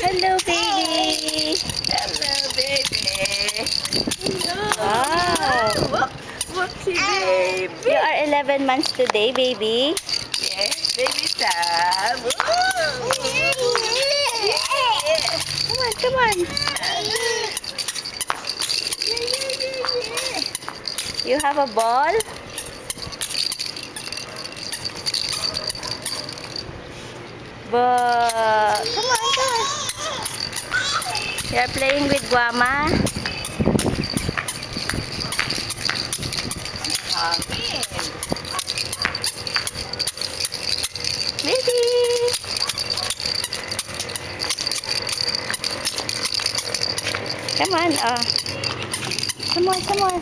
Hello, baby. Hello, baby. Wow. Whoopsie, baby. You are 11 months today, baby. Yes, baby Sam. Come on, come on. You have a ball? But come on, come on. You're playing with Guama? Baby! Come on, oh. Come on, come on.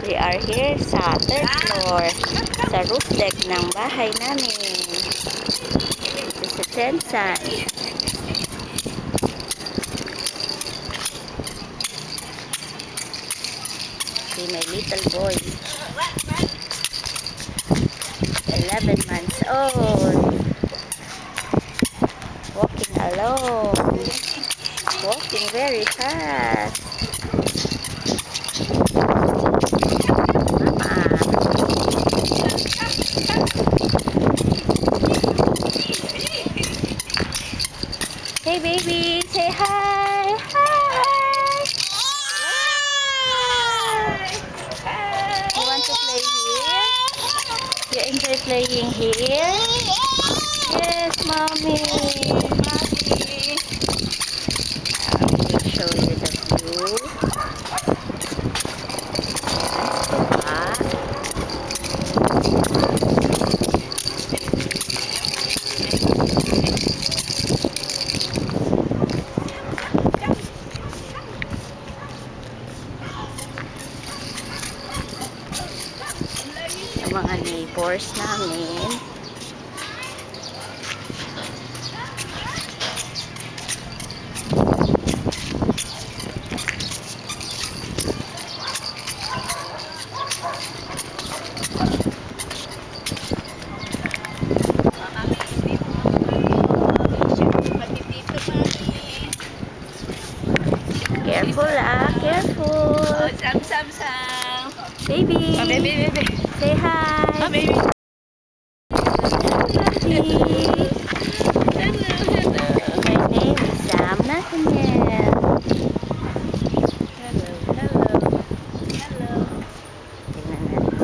We are here sa third floor, sa roof deck ng bahay namin. This is Sensan. See my little boy. 11 months old. Walking alone. Walking very fast. Hey baby, say hi. Hi. You want to play here? You enjoy playing here? Yes, mommy. I'll show you the view. Yung mga neighbors namin. Careful careful. Oh, Sam. Baby. Oh, baby. Say hi. Oh, baby. Hello. My name is Sam Nathaniel. Hello. Tingnan natin.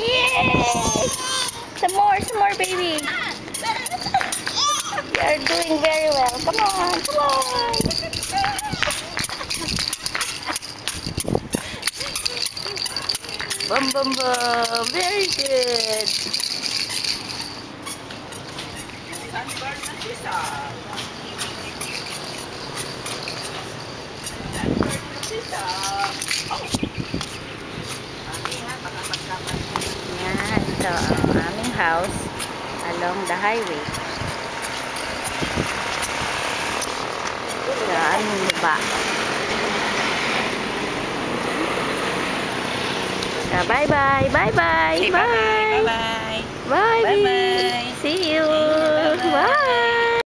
Yes! Some more, baby. You are doing very well. Come on. Bum. Very good. Yan, ito ang aming house along the highway. Sa aming lupa. Bye-bye. Okay, bye-bye. Bye.